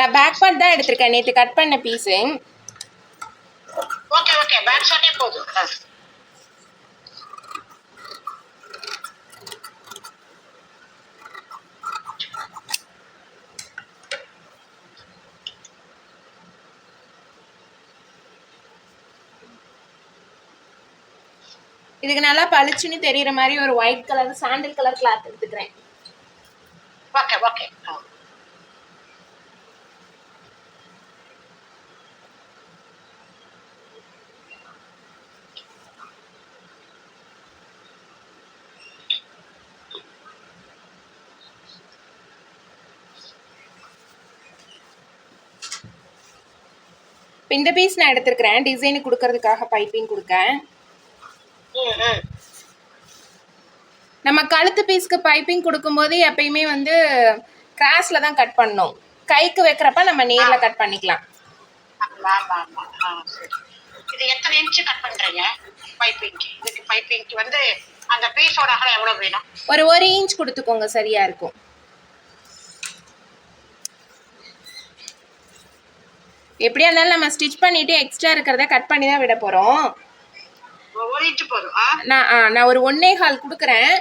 நான் back part தான் எடுத்திருக்கேன், நேற்று கட் பண்ண பீஸு. ஓகே ஓகே, பேக் ஷாட்டே போதும். இதுக்கு நல்லா பளிச்சுன்னு தெரியுற மாதிரி ஒரு white colour sandal colour cloth எடுத்துக்கிறேன். Okay okay. இந்த பீஸ் நான் எடுத்துருக்கிறேன், டிசைனுக்கு கொடுக்கறதுக்காக பைப்பிங் கொடுக்கேன். நம்ம கழுத்து பீஸ்க்கு பைப்பிங் கொடுக்கும்போது எப்பயுமே வந்து கிராஸ்ல தான் கட் பண்ணணும். கைக்கு வைக்கிறப்ப நம்ம நேர்ல கட் பண்ணிக்கலாம். இது எத்தனை இன்ச் கட் பண்றீங்க பைப்பிங்? இதுக்கு பைப்பிங் வந்து அந்த பீஸோட அகலம் எவ்வளவு வேணும்? ஒரு 1 இன்ச் கொடுத்துக்கோங்க, சரியா இருக்கும். எப்படியா இருந்தாலும் நம்ம ஸ்டிச் பண்ணிட்டு எக்ஸ்ட்ரா இருக்கிறத கட் பண்ணி தான் விட போறோம். 1 இன்ச் போதும். நான் ஒரு 1.25 கொடுக்குறேன்.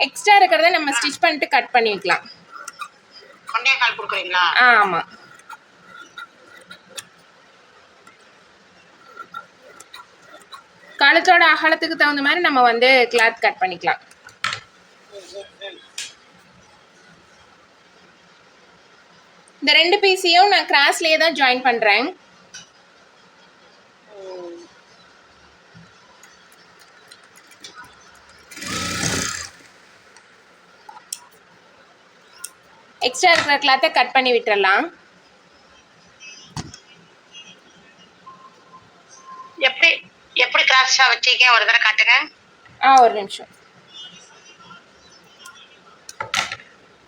எக்ஸ்ட்ரா இருக்கிறத நம்ம ஸ்டிச் பண்ணிட்டு கட் பண்ணி வைக்கலாம். 1.25 கொடுக்குறீங்களா? ஆமா. கழுத்தோட அகலத்துக்கு தகுந்த மாதிரி நம்ம வந்து கிளாத் கட் பண்ணிக்கலாம். இந்த 2 பீஸையும் நான் கிராஸ்லயே தான் ஜாயின் பண்றேன். எக்ஸ்ட்ரா இருக்கிற கிளாத்தை கட் பண்ணி விட்டுறலாம். எப்படி எப்படி கிராஸா வச்சீங்க ஒரு தடவை காட்டுங்க. ஒரு நிமிஷம்.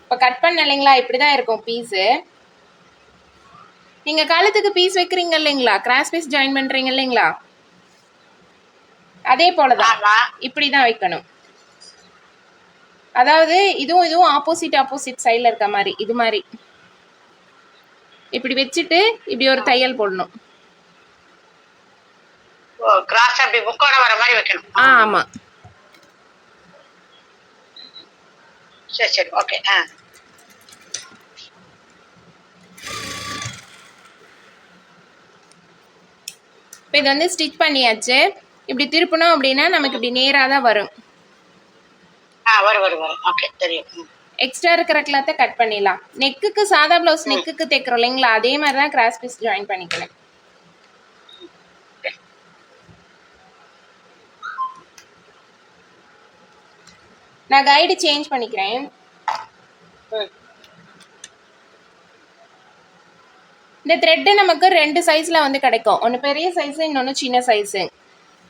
இப்போ கட் பண்ண இல்லைங்களா, இப்படிதான் இருக்கும் பீஸு. நீங்க கழுத்துக்கு பீஸ் வைக்கிறீங்க இல்லைங்களா, கிராஸ் பீஸ் ஜாயின் பண்றீங்க இல்லைங்களா, அதே போலதான் இப்படிதான் வைக்கணும். அதாவது இதுவும் ஆப்போசிட் சைடுல இருக்க மாதிரி, இது மாதிரி இப்படி வச்சுட்டு இப்படி ஒரு தையல் போடணும். கிராஸ் அப்படி முக்கோண வர மாதிரி வைக்கணும். ஆமா. சரி சரி, ஓகே. இப்போ இது வந்து ஸ்டிச் பண்ணியாச்சு. இப்படி திருப்பணும் அப்படின்னா நமக்கு இப்படி நேராக தான் வரும். வரும். ஓகே, தெரியும். எக்ஸ்ட்ரா இருக்கிற கிளாத்தை கட் பண்ணிடலாம். நெக்குக்கு சாதா பிளவுஸ் நெக்குக்கு தைக்கிறோம் இல்லைங்களா, அதே மாதிரி தான் கிராஸ் பீஸ் ஜாயின் பண்ணிக்கலாம். நான் கைடு சேஞ்ச் பண்ணிக்கிறேன். இந்த த்ரெட்டு நமக்கு 2 சைஸ்ல வந்து கிடைக்கும். ஒன்று பெரிய சைஸ், இன்னொன்று சின்ன சைஸு.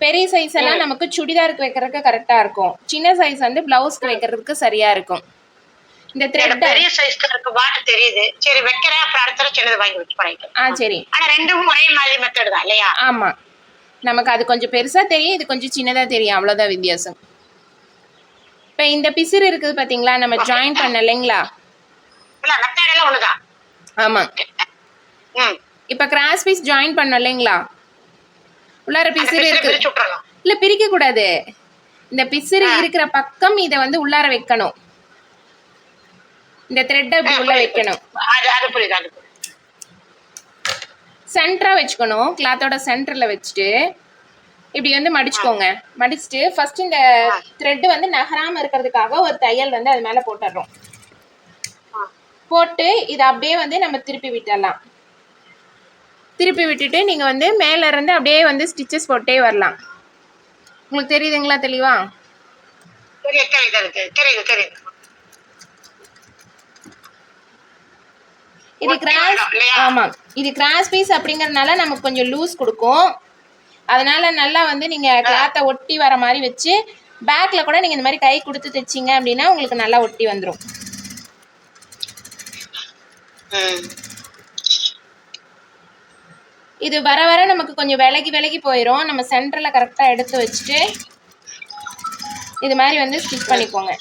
பெரிய சைஸ் எல்லாம் நமக்கு சுடிதாருக்கு வைக்கிறதுக்கு கரெக்டா இருக்கும். சின்ன சைஸ் வந்து பிளவுஸ்க்கு வைக்கிறதுக்கு சரியா இருக்கும். இந்த த்ரெட் பெரிய சைஸ்க்கு இருக்கு, பாட்டு தெரியுது. சரி வைக்கிறேன், அப்புறம் அடுத்த சின்னது வாங்கி வச்சு பண்ணிக்கலாம். சரி. ஆனா ரெண்டும் ஒரே மாதிரி மெத்தட் தான் இல்லையா? ஆமா. நமக்கு அது கொஞ்சம் பெருசா தெரியும், இது கொஞ்சம் சின்னதா தெரியும், அவ்வளவுதான் வித்தியாசம். இப்போ இந்த பிசிறு இருக்குது பாத்தீங்களா, நம்ம ஜாயின் பண்ண இல்லைங்களா? இல்ல, மெத்தட் எல்லாம் ஒண்ணுதான். ஆமா. இப்ப கிராஸ் பீஸ் ஜாயின் பண்ணோம் இல்லைங்களா, உள்ளார பிசிறு இருக்கு. இல்ல, பிரிக்க கூடாது. இந்த பிசிறு இருக்கிற பக்கம் இத வந்து உள்ளார வைக்கணும். இந்த த்ரெட் அப்படி உள்ள வைக்கணும். சென்டரா வச்சுக்கணும். கிளாத்தோட சென்டர்ல வச்சுட்டு இப்படி வந்து மடிச்சுக்கோங்க. மடிச்சுட்டு ஃபர்ஸ்ட் இந்த த்ரெட் வந்து நகராம இருக்கிறதுக்காக ஒரு தையல் வந்து அது மேல போட்டுறோம். போட்டு இதை அப்படியே வந்து நம்ம திருப்பி விட்டுடலாம். திருப்பி விட்டுட்டு நீங்க வந்து மேல இருந்து அப்படியே வந்து ஸ்டிச்சஸ் போட்டே வரலாம். உங்களுக்கு தெரியுதுங்களா தெளிவா? இது கிராஸ், ஆமா, இது கிராஸ் பீஸ் அப்படிங்கறதுனால நமக்கு கொஞ்சம் லூஸ் கொடுக்கும். அதனால நல்லா வந்து நீங்க கிளாத்தை ஒட்டி வர மாதிரி வச்சு பேக்ல கூட நீங்க இந்த மாதிரி கை கொடுத்து தைச்சிங்க அப்படின்னா உங்களுக்கு நல்லா ஒட்டி வந்துடும். இது வர வர நமக்கு கொஞ்சம் விலகி போயிடும். நம்ம சென்டர்ல கரெக்டா எடுத்து வச்சுட்டு இது மாதிரி வந்து ஸ்டிச் பண்ணிக்கோங்க.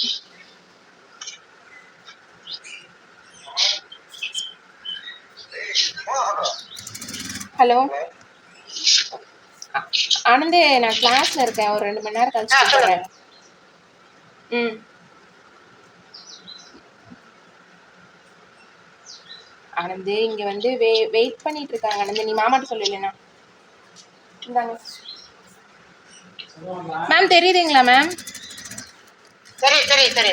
ஹலோ ஆனந்து, நான் கிளாஸ்ல இருக்கேன், ஒரு 2 மணி நேரம் கழிச்சு கூப்பிடுறேன். ம். ஆனந்து, இங்க வந்து வெயிட் பண்ணிட்டு இருக்காங்க. ஆனந்து, நீ மாமாட்ட சொல்லலைன்னா இந்தாங்க மேம். தெரியுதுங்களா மேம்? சரி.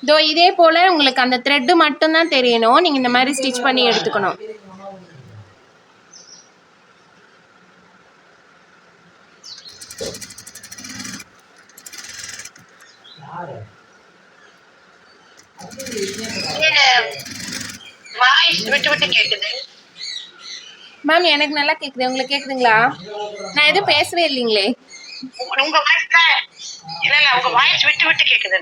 இதோ இதே போல உங்களுக்கு அந்த த்ரெட் மட்டும் தான் தெரியணும். நீங்க இந்த மாதிரி ஸ்டிச் பண்ணி எடுத்துக்கணும். வாய்ஸ் விட்டு கேக்குது மேம். எனக்கு நல்லா கேக்குது, உங்களுக்கு கேக்குதுங்களா? நான் எதுவும் பேசவே இல்லைங்களே. உங்க வாய்ஸ் தான் இல்ல உங்க வாய்ஸ் விட்டு கேக்குது.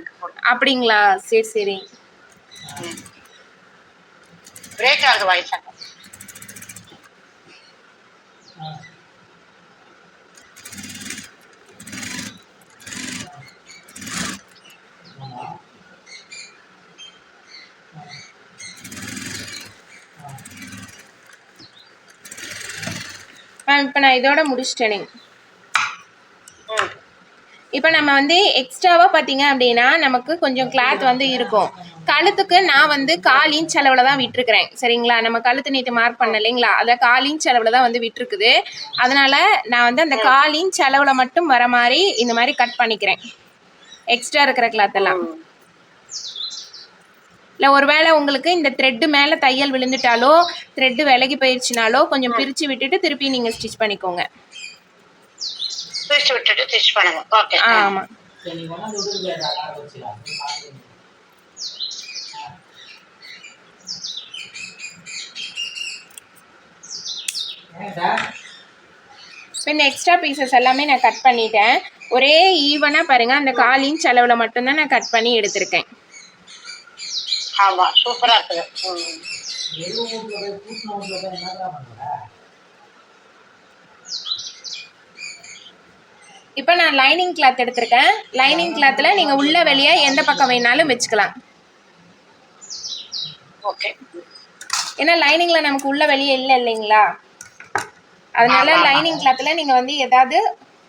அப்படிங்களா? சரி. பிரேக் ஆகுது வாய்ஸ். மேம், இப்போ நான் இதோட முடிச்சிட்டேனே. இப்போ நம்ம வந்து எக்ஸ்ட்ராவாக பார்த்தீங்க அப்படின்னா நமக்கு கொஞ்சம் கிளாத் வந்து இருக்கும். கழுத்துக்கு நான் வந்து 1/4 இன்ச் அளவில் தான் விட்டுருக்குறேன். சரிங்களா? நம்ம கழுத்து நீட்டு மார்க் பண்ண இல்லைங்களா, அதை 1/4 இன்ச் அளவில் தான் வந்து விட்டுருக்குது. அதனால் நான் வந்து அந்த 1/4 இன்ச் அளவில் மட்டும் வர மாதிரி இந்த மாதிரி கட் பண்ணிக்கிறேன், எக்ஸ்ட்ரா இருக்கிற கிளாத்தெல்லாம். இல்லை ஒருவேளை உங்களுக்கு இந்த த்ரெட்டு மேலே தையல் விழுந்துட்டாலோ த்ரெட்டு விலகி போயிடுச்சுனாலோ கொஞ்சம் பிரித்து விட்டுட்டு திருப்பி நீங்கள் ஸ்டிச் பண்ணிக்கோங்க. பிரிச்சு விட்டுட்டு ஸ்டிச் பண்ணுங்க. ஓகே. ஆமா. இந்த எக்ஸ்ட்ரா பீசஸ் எல்லாமே நான் கட் பண்ணிட்டேன். ஒரே ஈவனாக பாருங்கள், அந்த 1/4 இன்ச் அளவில் மட்டும்தான் நான் கட் பண்ணி எடுத்திருக்கேன். ஆமா, சூப்பரா இருக்குது. இப்போ நான் லைனிங் கிளாத் எடுத்திருக்கேன். லைனிங் கிளாத்தில் நீங்கள் உள்ள வெளியே எந்த பக்கம் வேணாலும் வச்சுக்கலாம். ஓகே. ஏன்னா லைனிங்கில் நமக்கு உள்ள வெளியே இல்லைங்களா, அதனால லைனிங் கிளாத்தில் நீங்கள் வந்து ஏதாவது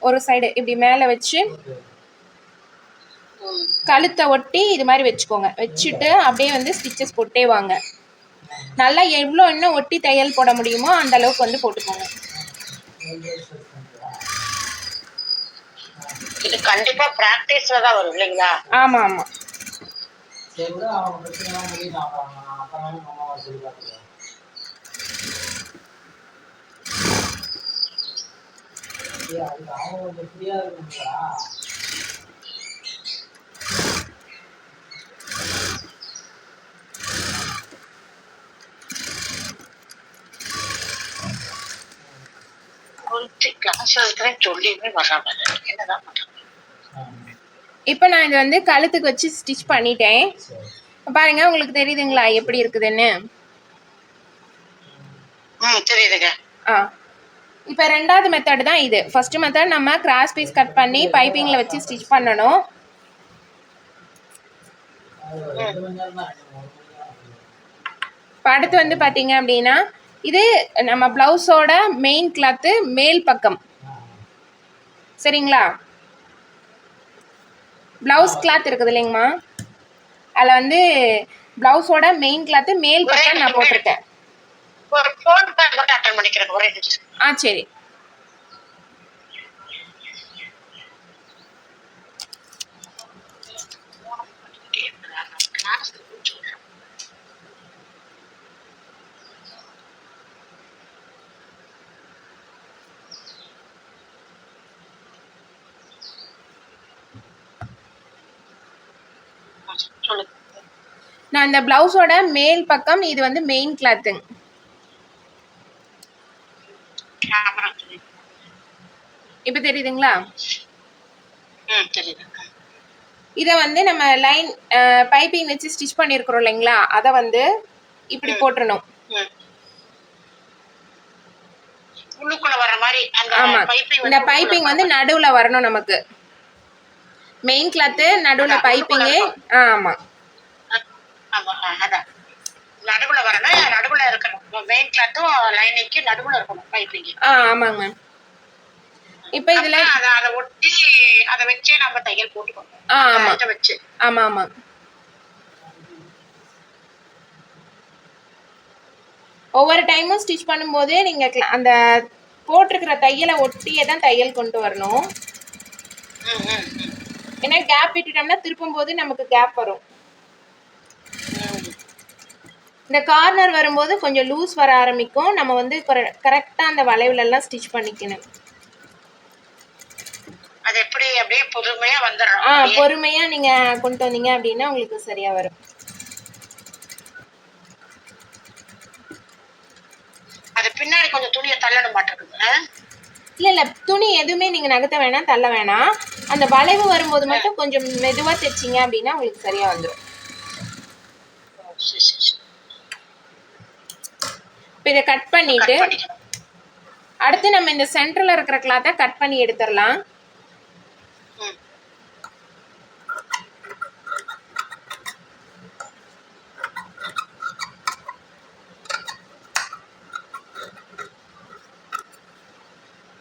ஒரு சைடு இப்படி மேலே வச்சு கழுத்தை ஒட்டி இது மாதிரி வச்சுக்கோங்க. வச்சுட்டு அப்படியே வந்து ஸ்டிச்சஸ் போட்டே வாங்க. நல்லா எவ்வளோ இன்னும் ஒட்டி தையல் போட முடியுமோ அந்த அளவுக்கு வந்து போட்டுக்கோங்க. இது கண்டிப்பா பிராக்டிஸ்ல தான் வரும் இல்லைங்களா? ஆமா. இப்போ நான் இது வந்து கழுத்துக்கு வச்சு ஸ்டிச் பண்ணிட்டேன். பாருங்க, உங்களுக்கு தெரியுதுங்களா எப்படி இருக்குதுன்னு? தெரியுதுங்க. இப்போ 2வது மெத்தட் தான் இது. ஃபர்ஸ்ட் மெத்தட் நம்ம கிராஸ் பீஸ் கட் பண்ணி பைப்பிங்கில் வச்சு ஸ்டிச் பண்ணணும். இப்போ அடுத்து வந்து பார்த்தீங்க அப்படின்னா இது நம்ம ப்ளவுஸோட மெயின் கிளாத்து மேல் பக்கம். சரிங்களா? ப்ளவுஸ் கிளாத் இருக்குது இல்லைங்கம்மா, அதில் வந்து ப்ளவுஸோட மெயின் கிளாத்து மேல் பக்கம் நான் போட்டிருக்கேன். சரி. நான் இந்த பிளவுஸோட மேல் பக்கம் இது வந்து மெயின் கிளாத்துங்க. இப்போ தெரியுதுங்களா? இதை வந்து நம்ம லைன் பைப்பிங் வச்சு ஸ்டிச் பண்ணியிருக்கிறோம் இல்லைங்களா, அதை வந்து இப்படி போட்டுறணும். ஆமா, இந்த பைப்பிங் வந்து நடுவுல வரணும் நமக்கு. மெயின் கிளாத்து நடுவுல பைப்பிங். ஆமா, நடுவுல வரணும். நடுவுல இருக்கணும். மெயின் கிளாத்தும் லைனிங்க்கு நடுவுல இருக்கணும் பைப்பிங். ஆமாங்க மேம். இப்போ இதுல அதை ஒட்டி அதை வச்சே நம்ம தையல் போட்டுக்கணும். ஆமா இதை வச்சு. ஆமா ஆமா. ஒவ்வொரு டைமும் ஸ்டிச் பண்ணும்போது நீங்க அந்த போட்டிருக்கிற தையலை ஒட்டியே தான் தையல் கொண்டு வரணும். ஏன்னா கேப் விட்டுட்டோம்னா திருப்பும் போது நமக்கு கேப் வரும். இந்த கார்னர் வரும்போது கொஞ்சம் லூஸ் வர ஆரம்பிக்கும். நம்ம வந்து கரெக்டாக அந்த வளைவுல எல்லாம் ஸ்டிச் பண்ணிக்கணும். அது எப்படி அப்படியே பொறுமையா வந்துடும். பொறுமையா நீங்க கொண்டு வந்தீங்க அப்படின்னா உங்களுக்கு சரியா வரும். அது பின்னாடி கொஞ்சம் துணியை தள்ளணும் மாட்டிருக்குது. இல்ல துணி எதுவுமே நீங்க நகர்த்த வேணாம், தள்ள வேணாம். அந்த வளைவு வரும்போது மட்டும் கொஞ்சம் மெதுவா தைச்சிங்க அப்படின்னா உங்களுக்கு சரியா வந்துடும். இப்போ இதை கட் பண்ணிட்டு அடுத்து நம்ம இந்த சென்டர்ல இருக்கிற கிளாத்தை கட் பண்ணி எடுத்துடலாம்.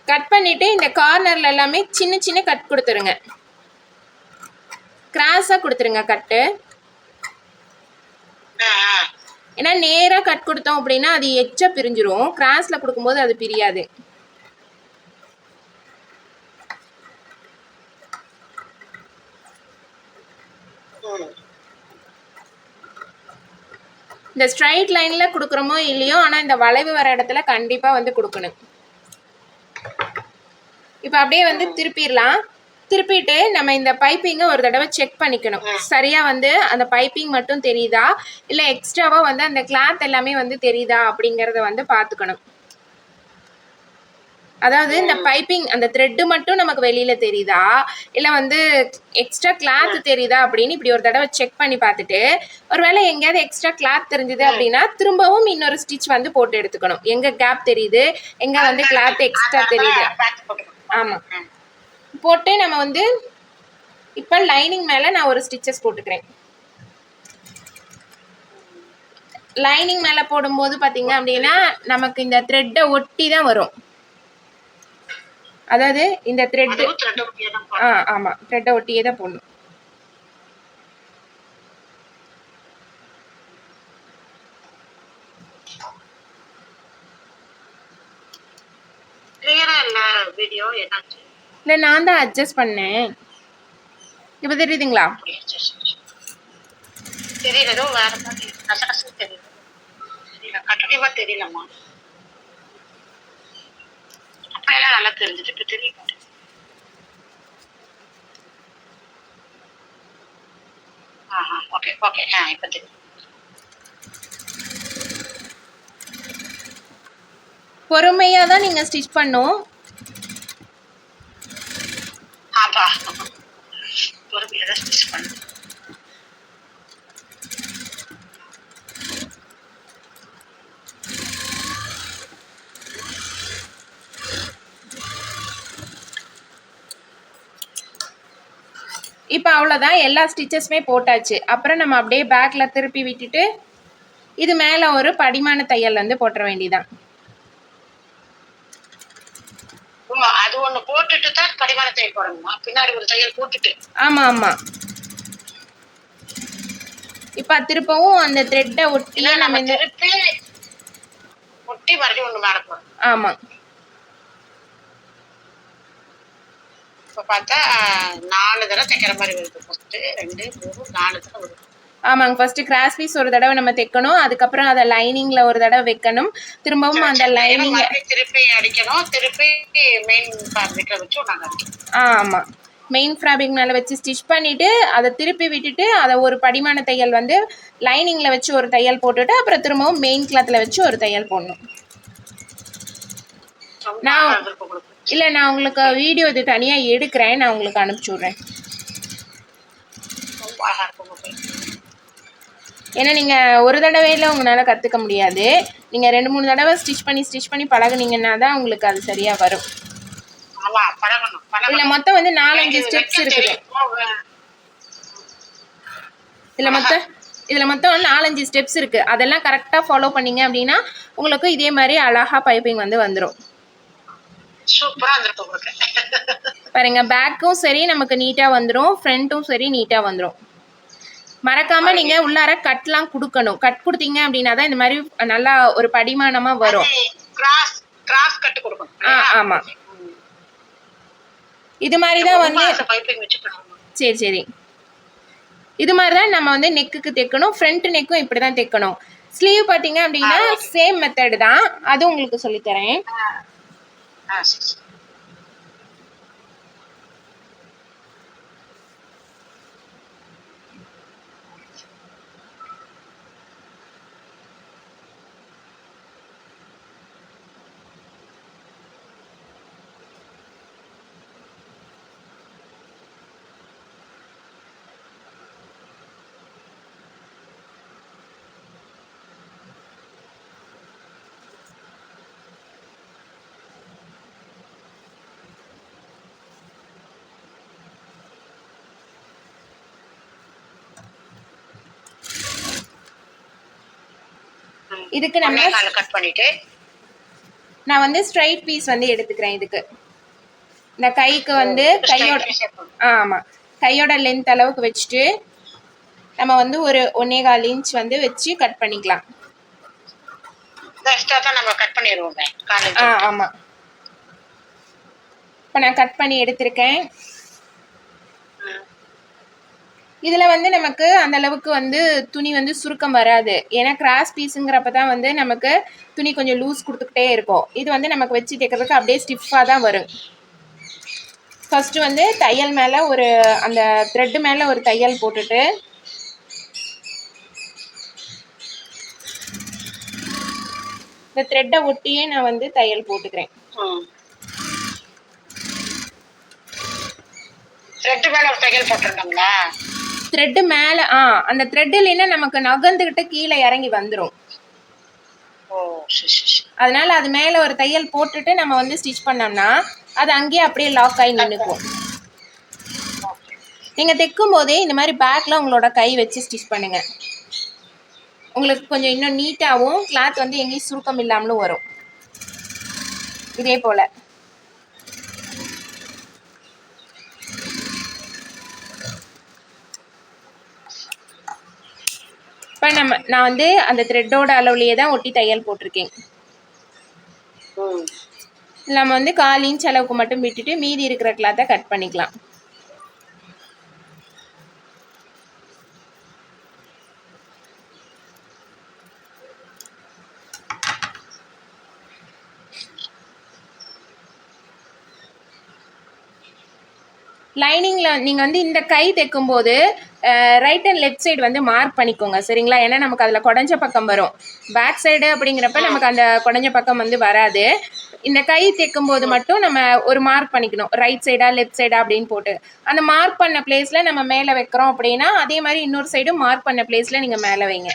கட் பண்ணிட்டு இந்த கார்னர்ல எல்லாமே சின்ன சின்ன கட் கொடுத்துருங்க. கிராஸா கொடுத்துருங்க கட்டு. ஏன்னா நேரா கட் கொடுத்தோம் அப்படின்னா அது எச்சா பிரிஞ்சிரும். கிராஸ்ல கொடுக்கும்போது அது பிரியாது. இந்த ஸ்ட்ரைட் லைன்ல கொடுக்குறோமோ இல்லையோ, ஆனா இந்த வளைவு வர இடத்துல கண்டிப்பா வந்து கொடுக்கணும். இப்போ அப்படியே வந்து திருப்பிடலாம். திருப்பிட்டு நம்ம இந்த பைப்பிங்கை ஒரு தடவை செக் பண்ணிக்கணும். சரியா வந்து அந்த பைப்பிங் மட்டும் தெரியுதா இல்லை எக்ஸ்ட்ராவா வந்து அந்த கிளாத் எல்லாமே வந்து தெரியுதா அப்படிங்கிறத வந்து பார்த்துக்கணும். அதாவது இந்த பைப்பிங் அந்த த்ரெட்டு மட்டும் நமக்கு வெளியில தெரியுதா இல்லை வந்து எக்ஸ்ட்ரா கிளாத் தெரியுதா அப்படின்னு இப்படி ஒரு தடவை செக் பண்ணி பார்த்துட்டு, ஒருவேளை எங்கேயாவது எக்ஸ்ட்ரா கிளாத் தெரிஞ்சுது அப்படின்னா திரும்பவும் இன்னொரு ஸ்டிச் வந்து போட்டு எடுத்துக்கணும். எங்க கேப் தெரியுது, எங்க வந்து கிளாத் எக்ஸ்ட்ரா தெரியுது. ஆமா, போட்டு நம்ம வந்து இப்போ லைனிங் மேலே நான் ஒரு ஸ்டிச்சஸ் போட்டுக்கிறேன். லைனிங் மேலே போடும்போது பார்த்தீங்க அப்படின்னா நமக்கு இந்த த்ரெட்டை ஒட்டி தான் வரும். அதாவது இந்த த்ரெட் ஆமா த்ரெட்டை ஒட்டியே தான் போடணும். இல்லை நான் தான் அட்ஜஸ்ட் பண்ணேன். இப்போ தெரியுதுங்களா? தெரியல, வேற மாதிரி நசநசன்னு தெரியல. கண்டிப்பா தெரியலம்மா. அப்பெல்லாம் நல்லா தெரிஞ்சுட்டு இப்ப தெரியல. ஓகே ஓகே, இப்ப தெரியும். பொறுமையா தான் நீங்க ஸ்டிச் பண்ணும். ஆமா, பொறுமையா தான் ஸ்டிச் பண்ணும். இப்போ அவ்வளோதான், எல்லா ஸ்டிச்சஸுமே போட்டாச்சு. அப்புறம் நம்ம அப்படியே பேக்கில் திருப்பி விட்டுட்டு இது மேலே ஒரு படிமான தையல் வந்து போட்டுற வேண்டியதான். அது ஒண்ணு போட்டுட்டு தான் படிமான தையல் போடணுமா? பின்னாடி ஒரு தையல் போட்டுட்டு? ஆமா ஆமா. இப்போ திருப்பவும் அந்த த்ரெட்டை ஒட்டி நம்ம திருப்பி ஒட்டி மறுபடியும் ஒண்ணு மேல போடணும். ஆமா. இப்போ பார்த்தா 4 தடவை தைக்கிற மாதிரி வருது. ஃபர்ஸ்ட் 2 3 4 தடவை வருது. ஆமாங்க, ஃபர்ஸ்ட் கிராஸ் பீஸ் ஒரு தடவை நம்ம தைக்கணும். அதுக்கப்புறம் அதை லைனிங்ல ஒரு தடவை வைக்கணும். திரும்பவும் அந்த லைனிங் திருப்பி அடிக்கணும். திருப்பி மெயின் ஃபேப்ரிக்ல வச்சு நாங்க அடிக்கணும். ஆமா, மெயின் ஃபேப்ரிக் மேல வச்சு ஸ்டிச் பண்ணிட்டு அதை திருப்பி விட்டுட்டு அதை ஒரு படிமான தையல் வந்து லைனிங்ல வச்சு ஒரு தையல் போட்டுட்டு அப்புறம் திரும்பவும் மெயின் கிளாத்ல வச்சு ஒரு தையல் போடணும். நான் உங்களுக்கு வீடியோ இது தனியா எடுக்கிறேன், நான் உங்களுக்கு அனுப்பிச்சு விடுறேன். ஏன்னா நீங்கள் ஒரு தடவையில் உங்களால் கற்றுக்க முடியாது. நீங்கள் 2-3 தடவை ஸ்டிச் பண்ணி பழகுனீங்கன்னா தான் உங்களுக்கு அது சரியாக வரும். இதில் மொத்தம் வந்து 4-5 ஸ்டெப்ஸ் இருக்குது. இதில் மொத்தம் இதில் மொத்தம் 4-5 ஸ்டெப்ஸ் இருக்குது. அதெல்லாம் கரெக்டாக ஃபாலோ பண்ணீங்க அப்படின்னா உங்களுக்கு இதே மாதிரி அழகாக பைப்பிங் வந்து வந்துடும். சூப்பரா இருந்திருக்கு உங்களுக்கு. பாருங்க, பேக்கும் சரி நமக்கு நீட்டாக வந்துடும், ஃப்ரண்ட்டும் சரி நீட்டாக வந்துடும். மறக்காம நீங்க உள்ளார கட்லாம் கொடுக்கணும். கட் கொடுத்தீங்க அப்படின்னா தான் இந்த மாதிரி நல்லா ஒரு படிமானமா வரும். கிராஸ் கட் கொடுக்கணும். ஆமா, இது மாதிரி தான் வந்து. சரி சரி, இது மாதிரி தான் நம்ம வந்து நெக்குக்கு தைக்கணும். ஃப்ரண்ட் நெக்கும் இப்படி தான் தைக்கணும். ஸ்லீவ் பார்த்தீங்க அப்படின்னா சேம் மெத்தட் தான், அது உங்களுக்கு சொல்லித்தரேன். இதுக்கு நம்ம கட் பண்ணிட்டு நான் வந்து ஸ்ட்ரைட் பீஸ் வந்து எடுத்துக்கிறேன். இதுக்கு இந்த கைக்கு வந்து கையோட ஆமா கையோட லென்த் அளவுக்கு வச்சுட்டு நம்ம வந்து ஒரு 1.25 இன்ச் வந்து வச்சு கட் பண்ணிக்கலாம். ஆமா, இப்போ நான் கட் பண்ணி எடுத்திருக்கேன். இதில் வந்து நமக்கு அந்த அளவுக்கு வந்து துணி வந்து சுருக்கம் வராது. ஏன்னா கிராஸ் பீஸுங்கிறப்ப தான் வந்து நமக்கு துணி கொஞ்சம் லூஸ் கொடுத்துக்கிட்டே இருக்கும். இது வந்து நமக்கு வச்சு தைக்கிறதுக்கு அப்படியே ஸ்டிஃபாக தான் வரும். ஃபர்ஸ்ட் வந்து தையல் மேலே ஒரு அந்த த்ரெட்டு மேலே ஒரு தையல் போட்டுட்டு இந்த த்ரெட்டை ஒட்டியே நான் வந்து தையல் போட்டுக்கிறேன். த்ரெட்டு மேலே அந்த த்ரெட் இல்லைன்னா நமக்கு நகர்ந்துக்கிட்டு கீழே இறங்கி வந்துடும். அதனால அது மேலே ஒரு தையல் போட்டுட்டு நம்ம வந்து ஸ்டிச் பண்ணோம்னா அது அங்கேயே அப்படியே லாக் ஆகி நின்றுக்கும். நீங்கள் தைக்கும் போதே இந்த மாதிரி பேக்கில் உங்களோட கை வச்சு ஸ்டிச் பண்ணுங்க. உங்களுக்கு கொஞ்சம் இன்னும் நீட்டாகவும் கிளாத் வந்து எங்கேயும் சுருக்கம் இல்லாமலும் வரும். இதே போல் இப்போ நான் வந்து அந்த த்ரெட்டோட அளவுலேயே தான் ஒட்டி தையல் போட்டிருக்கேன். நம்ம வந்து 1/4 இன்ச் அளவுக்கு மட்டும் விட்டுட்டு மீதி இருக்கிற கிளாத்தை கட் பண்ணிக்கலாம். லைனிங்கில் நீங்கள் வந்து இந்த கை தைக்கும்போது ரைட் அண்ட் லெஃப்ட் சைடு வந்து மார்க் பண்ணிக்கோங்க, சரிங்களா? ஏன்னா நமக்கு அதில் குடஞ்ச பக்கம் வரும். பேக் சைடு அப்படிங்கிறப்ப நமக்கு அந்த குடஞ்ச பக்கம் வந்து வராது. இந்த கை தைக்கும்போது மட்டும் நம்ம ஒரு மார்க் பண்ணிக்கணும், ரைட் சைடா லெஃப்ட் சைடா அப்படின்னு போட்டு. அந்த மார்க் பண்ண பிளேஸில் நம்ம மேலே வைக்கிறோம் அப்படின்னா அதே மாதிரி இன்னொரு சைடும் மார்க் பண்ண பிளேஸில் நீங்கள் மேலே வைங்க.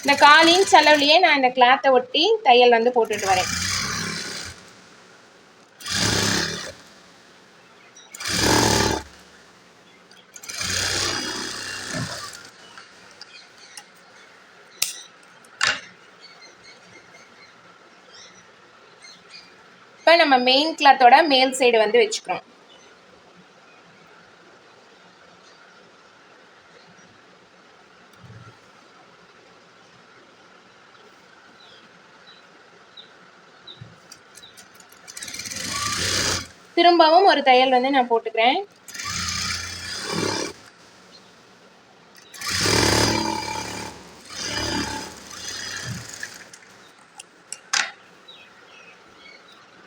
இந்த 1/4 இன்ச் அளவுலேயே நான் இந்த கிளாத்தை ஒட்டி தையல் வந்து போட்டுட்டு வரேன். இப்போ நம்ம மெயின் கிளாத்தோட மேல் சைடு வந்து வச்சுக்கிறோம். திரும்பவும் ஒரு தையல் வந்து நான் போட்டுக்கிறேன்.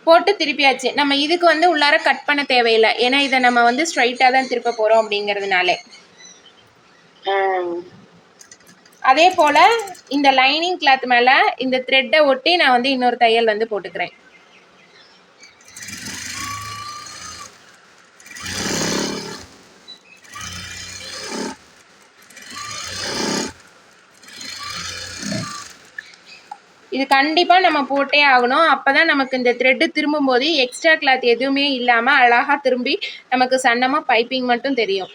போட்டு திருப்பியாச்சு. நம்ம இதுக்கு வந்து உள்ளார கட் பண்ண தேவையில்லை, ஏன்னா இதை நம்ம வந்து ஸ்ட்ரைட்டாக தான் திருப்ப போகிறோம் அப்படிங்கிறதுனால. அதே போல் இந்த லைனிங் கிளாத் மேலே இந்த த்ரெட்டை ஒட்டி நான் வந்து இன்னொரு தையல் வந்து போட்டுக்கிறேன். இது கண்டிப்பாக நம்ம போட்டே ஆகணும். அப்போ தான் நமக்கு இந்த த்ரெட்டு திரும்பும்போது எக்ஸ்ட்ரா கிளாத் எதுவுமே இல்லாமல் அழகாக திரும்பி நமக்கு சன்னமாக பைப்பிங் மட்டும் தெரியும்.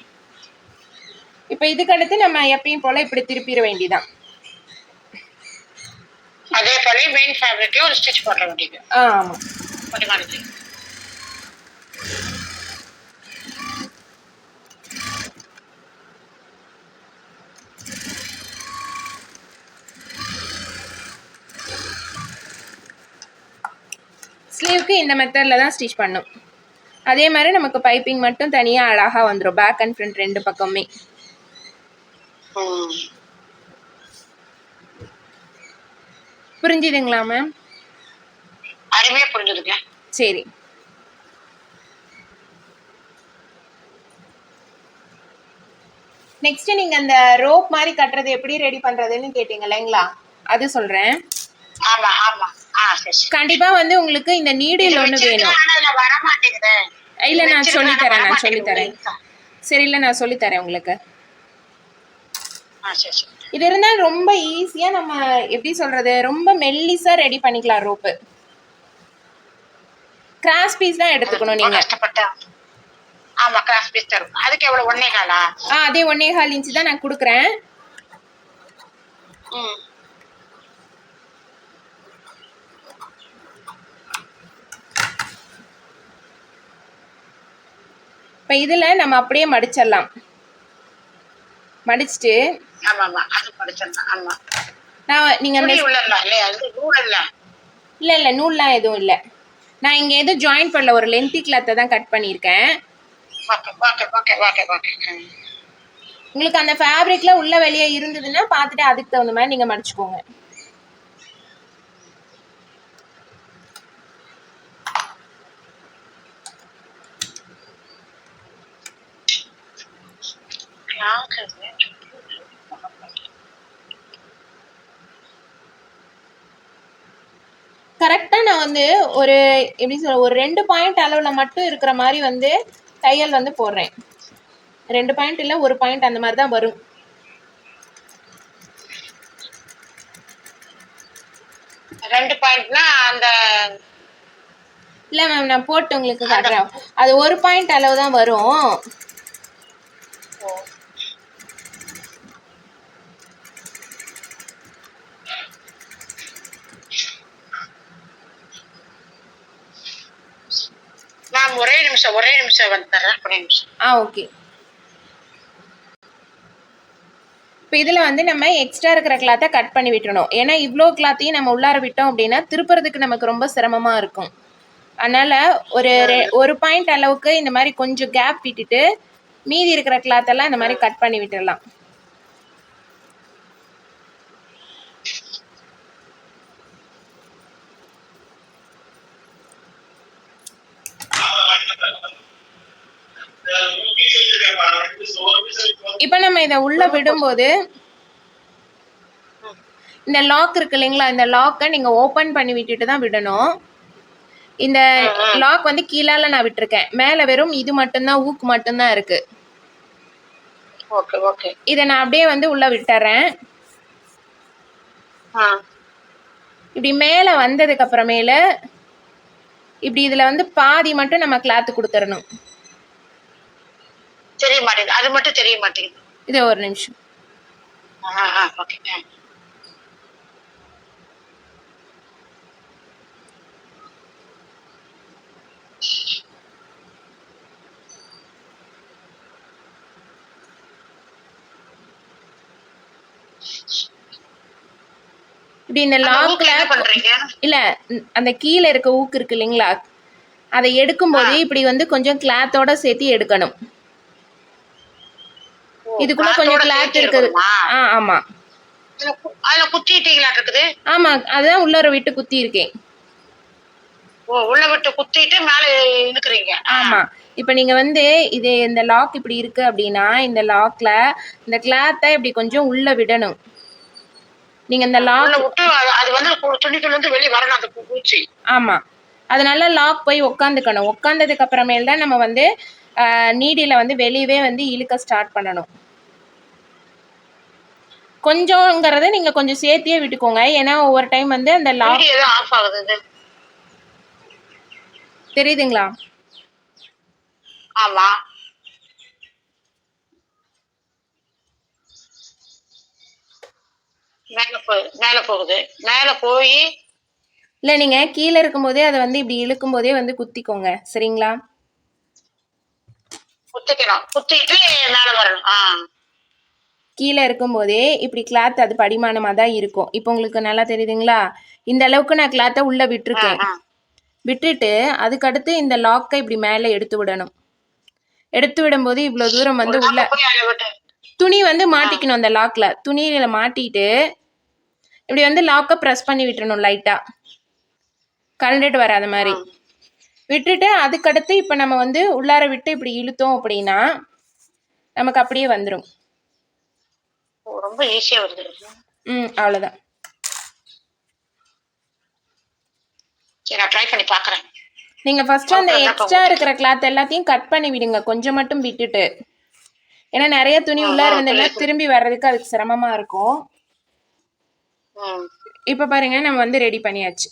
இப்போ இதுக்கடுத்து நம்ம எப்பயும் போல் இப்படி திருப்பிட வேண்டியதான். அதே போல மெயின் ஃபேப்ரிக்ல ஒரு ஸ்டிச் போட வேண்டியது. ஆமாம். ஸ்லீவுக்கு இந்த மெத்தடில் தான் ஸ்டிச் பண்ணும். அதே மாதிரி நமக்கு பைப்பிங் மட்டும் தனியாக அழகாக வந்துடும், பேக் அண்ட் ஃப்ரண்ட் ரெண்டு பக்கமே. புரிஞ்சுதுங்களா மேம்? அருமையா புரிஞ்சுதுங்க. சரி. நெக்ஸ்ட் நீங்க அந்த ரோப் மாதிரி கட்டுறது எப்படி ரெடி பண்றதுன்னு கேட்டீங்க இல்லைங்களா, அது சொல்றேன். ஆமா ஆமா. கண்டிப்பா வந்து உங்களுக்கு இந்த நீடில் ஒண்ணு வேணும். இல்ல நான் சொல்லித்தரேன். சரி, இல்ல நான் சொல்லித்தரேன் உங்களுக்கு. இது இருந்தா ரொம்ப ஈஸியா நம்ம எப்படி சொல்றது, ரொம்ப மெல்லிசா ரெடி பண்ணிக்கலாம் ரோப்பு. கிராஸ் பீஸ் தான் எடுத்துக்கணும் நீங்க. ஆமா, கிராஸ் பீஸ் தரும். அதுக்கு எவ்வளவு? 1.25? அதே 1.25 இன்ச் தான் நான் கொடுக்குறேன். இப்போ இதுல நம்ம அப்படியே மடிச்சிடலாம். மடிச்சிட்டு நீங்க இல்ல நூல்லாம் எதுவும் இல்ல. நான் இங்க எதுவும் ஜாயின் பண்ணல, ஒரு லென்த்தி கிளாத்தை தான் கட் பண்ணியிருக்கேன். உங்களுக்கு அந்த ஃபேப்ரிக்ல உள்ள வெளியே இருந்ததுன்னா பார்த்துட்டு அதுக்கு தகுந்த மாதிரி நீங்க மடிச்சுக்கோங்க. கரெக்டா நான் வந்து ஒரு எப்படி சொல்ற, ஒரு 2 பாயிண்ட் அளவுல மட்டும் இருக்கிற மாதிரி வந்து தையல் வந்து போடுறேன். 2 பாயிண்ட் இல்ல, 1 பாயிண்ட் அந்த மாதிரி தான் வரும். இல்ல மேம், நான் போட்டு உங்களுக்கு காட்டுறேன். அது 1 பாயிண்ட் அளவு தான் வரும். ஒரே நிமிஷம் வந்துடுறேன். ஓகே. இப்போ இதில் வந்து நம்ம எக்ஸ்ட்ரா இருக்கிற கிளாத்தை கட் பண்ணி விட்டுறணும். ஏன்னா இவ்வளோ கிளாத்தையும் நம்ம உள்ளார விட்டோம் அப்படின்னா திருப்புறதுக்கு நமக்கு ரொம்ப சிரமமாக இருக்கும். அதனால் ஒரு பாயிண்ட் அளவுக்கு இந்த மாதிரி கொஞ்சம் கேப் விட்டுட்டு மீதி இருக்கிற கிளாத்தெல்லாம் இந்த மாதிரி கட் பண்ணி விட்டுடலாம். இப்போ நம்ம இதை உள்ள விடும்போது இந்த லாக் இருக்கு இல்லைங்களா, இந்த லாக்கை நீங்கள் ஓப்பன் பண்ணி விட்டுட்டு தான் விடணும். இந்த லாக் வந்து கீழால நான் விட்டுருக்கேன், மேலே வெறும் இது மட்டும்தான், ஊக்கு மட்டும்தான் இருக்கு. இதை நான் அப்படியே வந்து உள்ள விட்டுறேன். இப்படி மேலே வந்ததுக்கு அப்புறமேல இப்படி இதுல வந்து பாதி மட்டும் நம்ம கிளாத் கொடுத்துடணும். தெரிய மாட்டேங்குது, அது மட்டும் தெரிய மாட்டேங்குது. இது ஒரு நிமிஷம். இப்படி இந்த லாக்ல இல்ல, அந்த கீழே இருக்க ஊக்கு இருக்கு இல்லைங்களா, அதை எடுக்கும் போது இப்படி வந்து கொஞ்சம் கிளாத்தோட சேர்த்து எடுக்கணும். இதுக்குள்ள கொஞ்சம் கிளாத் இருக்குது. ஆமா. அதுல குத்திட்டீங்களா இருக்குது? ஆமா, அதான் உள்ளர விட்டு குத்தி இருக்கேன். உள்ள விட்டு குத்திட்டு மேல இழுக்குறீங்க. ஆமா. இப்ப நீங்க வந்து இது இந்த லாக் இப்படி இருக்கு அப்படின்னா இந்த லாக்ல இந்த கிளாத்தை இப்படி கொஞ்சம் உள்ள விடணும். நீங்க இந்த லாக் விட்டு அது வந்து துணிக்குள்ள இருந்து வெளிய வரணும் அந்த பூச்சி. ஆமா, அதனால லாக் போய் உட்காந்துக்கணும். உட்கார்ந்ததுக்கு அப்புறமேல தான் நம்ம வந்து நீடில வந்து வெளியவே வந்து இழுக்க ஸ்டார்ட் பண்ணணும். கொஞ்சங்கிறத நீங்கள் கொஞ்சம் சேர்த்தியே விட்டுக்கோங்க. ஏன்னா ஒவ்வொரு டைம் வந்து அந்த லாக் வீடியோ தான் ஆஃப் ஆகுது. தெரியுதுங்களா? ஆமா, மேல போகுது. மேல போய் இல்லை, நீங்கள் கீழே இருக்கும்போதே அதை வந்து இப்படி இழுக்கும் போதே வந்து குத்திக்கோங்க. சரிங்களா? குத்திக்கணும். குத்திட்டு மேல வரணும். கீழே இருக்கும்போதே இப்படி கிளாத் அது படிமானமாக தான் இருக்கும். இப்போ உங்களுக்கு நல்லா தெரியுதுங்களா? இந்த அளவுக்கு நான் கிளாத்தை உள்ளே விட்டுருக்கேன். விட்டுட்டு அதுக்கடுத்து இந்த லாக்கை இப்படி மேலே எடுத்து விடணும். எடுத்து விடும்போது இவ்வளோ தூரம் வந்து உள்ள துணி வந்து மாட்டிக்கணும். அந்த லாக்ல துணியில மாட்டிட்டு இப்படி வந்து லாக்கை ப்ரெஸ் பண்ணி விட்டுறணும். லைட்டாக கலண்டுட்டு வராத மாதிரி விட்டுட்டு அதுக்கடுத்து இப்போ நம்ம வந்து உள்ளார விட்டு இப்படி இழுத்தோம் அப்படின்னா நமக்கு அப்படியே வந்துடும். ரொம்ப ஈஸியா வருது. அவ்வளோதான். சரி, நான் ட்ரை பண்ணி பார்க்குறேன். நீங்கள் ஃபர்ஸ்ட் அந்த எக்ஸ்ட்ரா இருக்கிற கிளாத் எல்லாத்தையும் கட் பண்ணி விடுங்க. கொஞ்சம் மட்டும் விட்டுட்டு. ஏன்னா நிறைய துணி உள்ளார இருந்ததுன்னா திரும்பி வர்றதுக்கு அதுக்கு சிரமமா இருக்கும். இப்போ பாருங்க, நம்ம வந்து ரெடி பண்ணியாச்சு.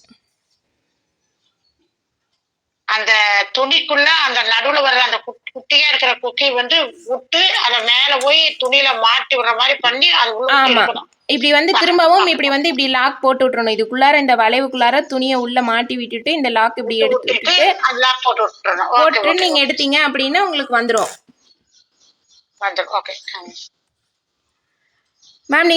அந்த துணிக்குள்ள அந்த நடுவுல வர்ற அந்த குட்டியா இருக்கிற குக்கி வந்து விட்டு அதை மேல போய் துணியில மாட்டி விடுற மாதிரி பண்ணி அது ஆமா, இப்படி வந்து திரும்பவும் இப்படி வந்து இப்படி லாக் போட்டு விட்டுறணும். இதுக்குள்ளார இந்த வளைவுக்குள்ளார துணியை உள்ள மாட்டி விட்டுட்டு இந்த லாக் இப்படி எடுத்து விட்டுட்டு போட்டு நீங்க எடுத்தீங்க அப்படின்னா உங்களுக்கு வந்துடும். மேம் நீங்க